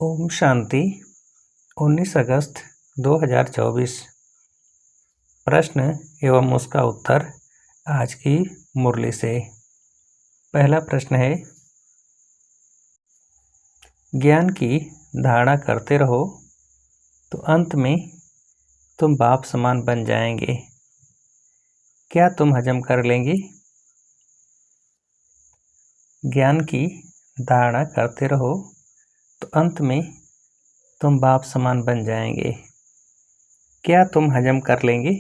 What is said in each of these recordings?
ओम शांति। 19 अगस्त 2024। प्रश्न एवं उसका उत्तर आज की मुरली से। पहला प्रश्न है, ज्ञान की धारणा करते रहो तो अंत में तुम बाप समान बन जाएंगे। क्या तुम हजम कर लेंगे? ज्ञान की धारणा करते रहो तो अंत में तुम बाप समान बन जाएंगे। क्या तुम हजम कर लेंगे?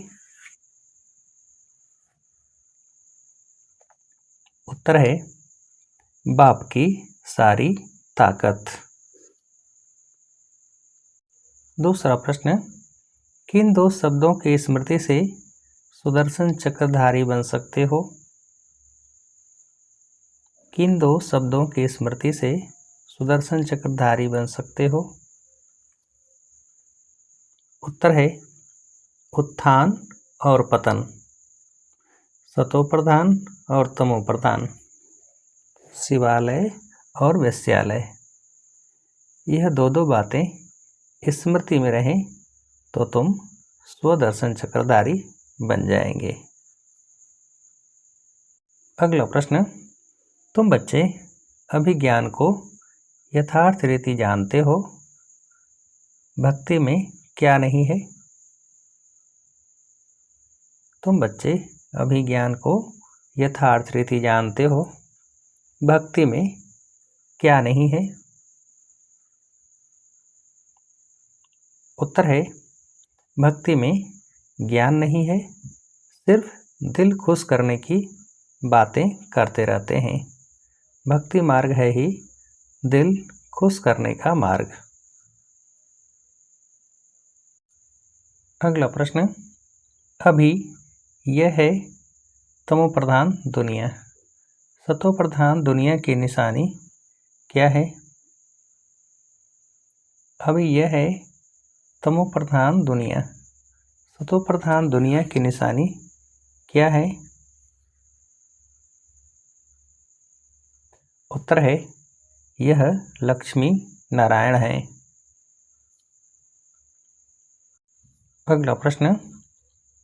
उत्तर है बाप की सारी ताकत। दूसरा प्रश्न, किन दो शब्दों की स्मृति से सुदर्शन चक्रधारी बन सकते हो? किन दो शब्दों की स्मृति से सुदर्शन चक्रधारी बन सकते हो? उत्तर है उत्थान और पतन, सतो प्रधान और तमो प्रधान, शिवालय और वेश्यालय। यह दो बातें स्मृति में रहें तो तुम स्वदर्शन चक्रधारी बन जाएंगे। अगला प्रश्न, तुम बच्चे अभी ज्ञान को यथार्थ रीति जानते हो, भक्ति में क्या नहीं है? तुम बच्चे अभी ज्ञान को यथार्थ रीति जानते हो, भक्ति में क्या नहीं है? उत्तर है भक्ति में ज्ञान नहीं है, सिर्फ दिल खुश करने की बातें करते रहते हैं। भक्ति मार्ग है ही दिल खुश करने का मार्ग। अगला प्रश्न, अभी यह है तमो प्रधान दुनिया, सतो प्रधान दुनिया की निशानी क्या है? अभी यह है तमो प्रधान दुनिया, सतो प्रधान दुनिया की निशानी क्या है? उत्तर है यह लक्ष्मी नारायण है। अगला प्रश्न,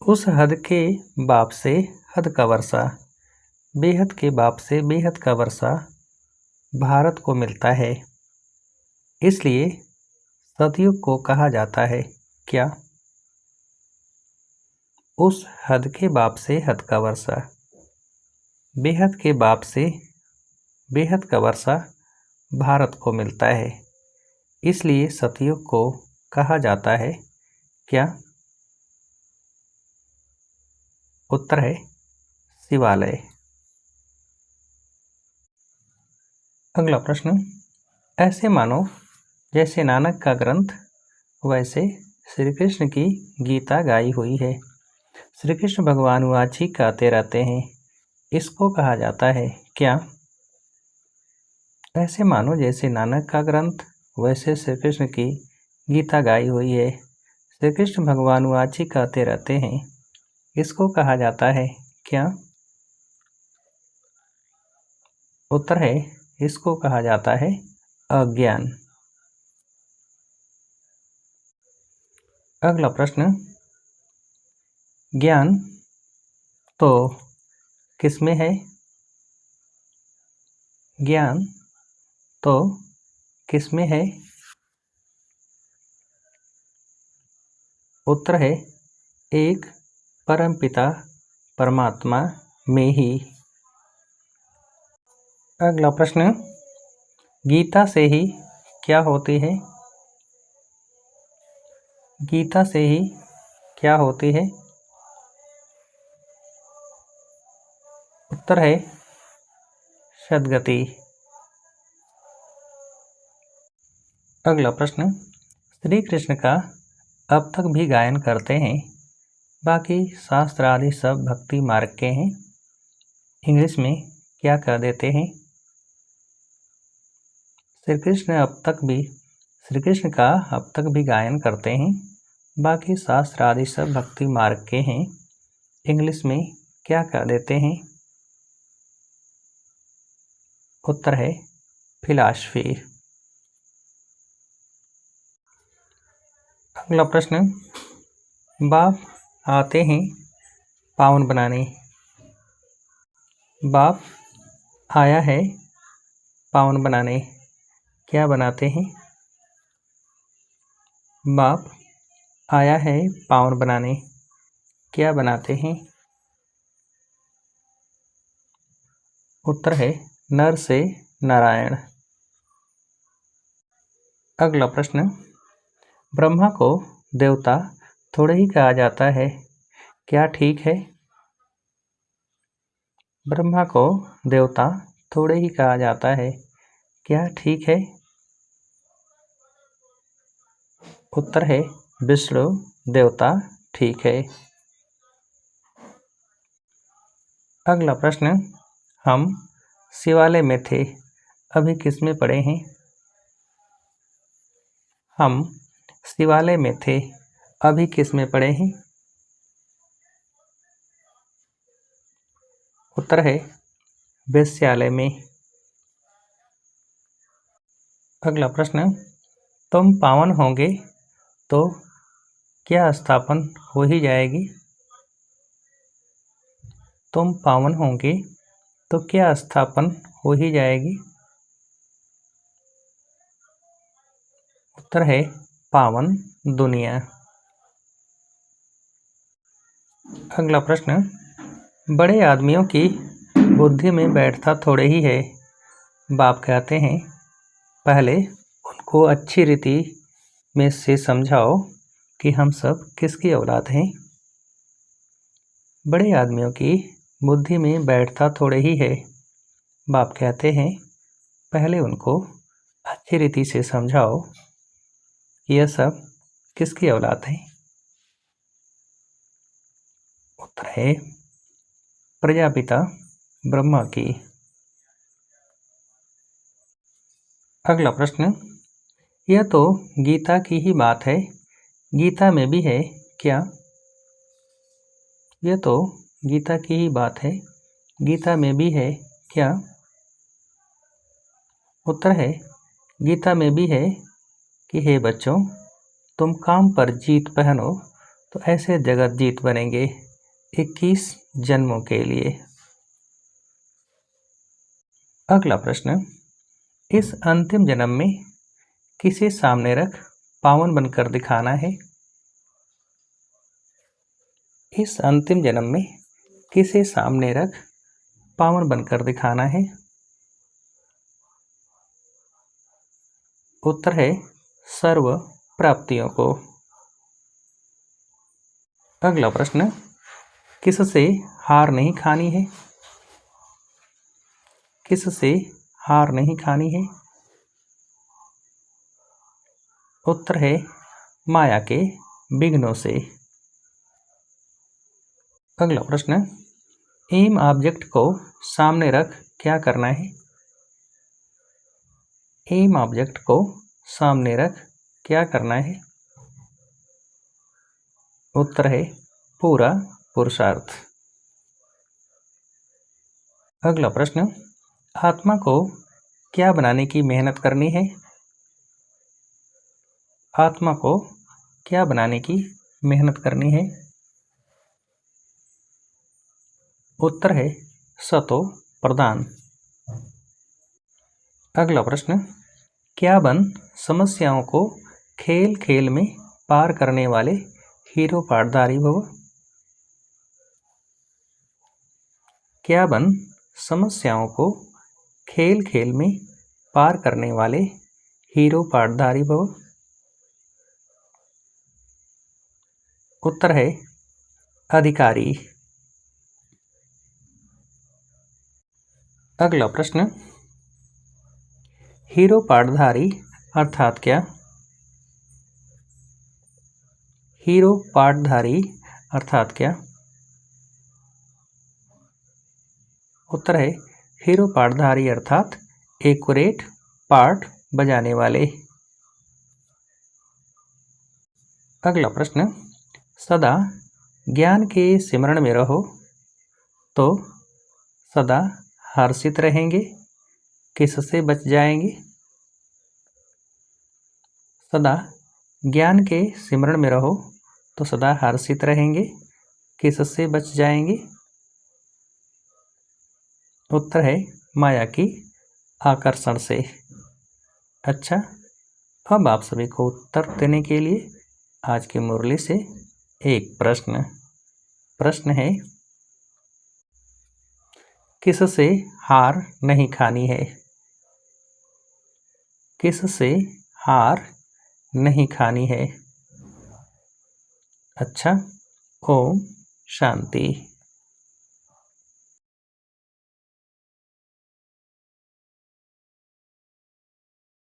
उस हद के बाप से हद का वर्षा, बेहद के बाप से बेहद का वर्षा भारत को मिलता है, इसलिए सतयुग को कहा जाता है क्या? उस हद के बाप से हद का वर्षा, बेहद के बाप से बेहद का वर्षा भारत को मिलता है, इसलिए सतयुग को कहा जाता है क्या? उत्तर है शिवालय। अगला प्रश्न, ऐसे मानो जैसे नानक का ग्रंथ वैसे श्री कृष्ण की गीता गाई हुई है। श्री कृष्ण भगवान वाची गाते रहते हैं, इसको कहा जाता है क्या? ऐसे मानो जैसे नानक का ग्रंथ वैसे श्री कृष्ण की गीता गाई हुई है, श्री कृष्ण भगवान वाची गाते रहते हैं, इसको कहा जाता है क्या? उत्तर है इसको कहा जाता है अज्ञान। अगला प्रश्न, ज्ञान तो किसमें है? ज्ञान तो किसमें है? उत्तर है एक परमपिता परमात्मा में ही। अगला प्रश्न, गीता से ही क्या होती है? गीता से ही क्या होती है? उत्तर है सद्गति। अगला प्रश्न, श्री कृष्ण का अब तक भी गायन करते हैं, बाकी शास्त्र आदि सब भक्ति मार्ग के हैं, इंग्लिश में क्या कह देते हैं? श्री कृष्ण का अब तक भी गायन करते हैं, बाकी शास्त्र आदि सब भक्ति मार्ग के हैं, इंग्लिश में क्या कह देते हैं? उत्तर है फिलॉसफी। अगला प्रश्न, बाप आते हैं पावन बनाने। बाप आया है पावन बनाने, क्या बनाते हैं? बाप आया है पावन बनाने, क्या बनाते हैं? उत्तर है नर से नारायण। अगला प्रश्न, ब्रह्मा को देवता थोड़े ही कहा जाता है, क्या ठीक है? ब्रह्मा को देवता थोड़े ही कहा जाता है, क्या ठीक है? उत्तर है विष्णु देवता ठीक है। अगला प्रश्न, हम शिवालय में थे, अभी किसमें पड़े हैं? हम शिवालय में थे, अभी किसमें पड़े हैं? उत्तर है वेश्यालय में। अगला प्रश्न, तुम पावन होंगे तो क्या स्थापन हो ही जाएगी? तुम पावन होंगे तो क्या स्थापन हो ही जाएगी? उत्तर है पावन दुनिया। अगला प्रश्न, बड़े आदमियों की बुद्धि में बैठता थोड़े ही है, बाप कहते हैं, पहले उनको अच्छी रीति में से समझाओ कि हम सब किसकी औलाद हैं। बड़े आदमियों की बुद्धि में बैठता थोड़े ही है, बाप कहते हैं, पहले उनको अच्छी रीति से समझाओ कि यह सब किसकी औलाद है। उत्तर है प्रजापिता ब्रह्मा की। अगला प्रश्न, यह तो गीता की ही बात है, गीता में भी है क्या? यह तो गीता की ही बात है, गीता में भी है क्या? उत्तर है गीता में भी है कि हे बच्चों, तुम काम पर जीत पहनो तो ऐसे जगत जीत बनेंगे 21 जन्मों के लिए। अगला प्रश्न, इस अंतिम जन्म में किसे सामने रख पावन बनकर दिखाना है? इस अंतिम जन्म में किसे सामने रख पावन बनकर दिखाना है? उत्तर है सर्व प्राप्तियों को। अगला प्रश्न, किससे हार नहीं खानी है? किससे हार नहीं खानी है? उत्तर है माया के विघ्नों से। अगला प्रश्न, एम ऑब्जेक्ट को सामने रख क्या करना है? एम ऑब्जेक्ट को सामने रख क्या करना है? उत्तर है पूरा पुरुषार्थ। अगला प्रश्न, आत्मा को क्या बनाने की मेहनत करनी है? आत्मा को क्या बनाने की मेहनत करनी है? उत्तर है सतो प्रधान। अगला प्रश्न, क्या बन समस्याओं को खेल खेल में पार करने वाले हीरो पाटधारी भव? क्या बन समस्याओं को खेल खेल में पार करने वाले हीरो पाटधारी भव? उत्तर है अधिकारी। अगला प्रश्न, हीरो पाटधारी अर्थात क्या? हीरो पाटधारी अर्थात क्या? उत्तर है हीरो पाटधारी अर्थात एक्यूरेट पार्ट बजाने वाले। अगला प्रश्न, सदा ज्ञान के सिमरण में रहो तो सदा हर्षित रहेंगे, किससे बच जाएंगे? सदा ज्ञान के सिमरण में रहो तो सदा हर्षित रहेंगे। किससे बच जाएंगे? उत्तर है माया की आकर्षण से। अच्छा, अब आप सभी को उत्तर देने के लिए आज की मुरली से एक प्रश्न है, किससे हार नहीं खानी है? किससे हार नहीं खानी है? अच्छा, ओम शांति।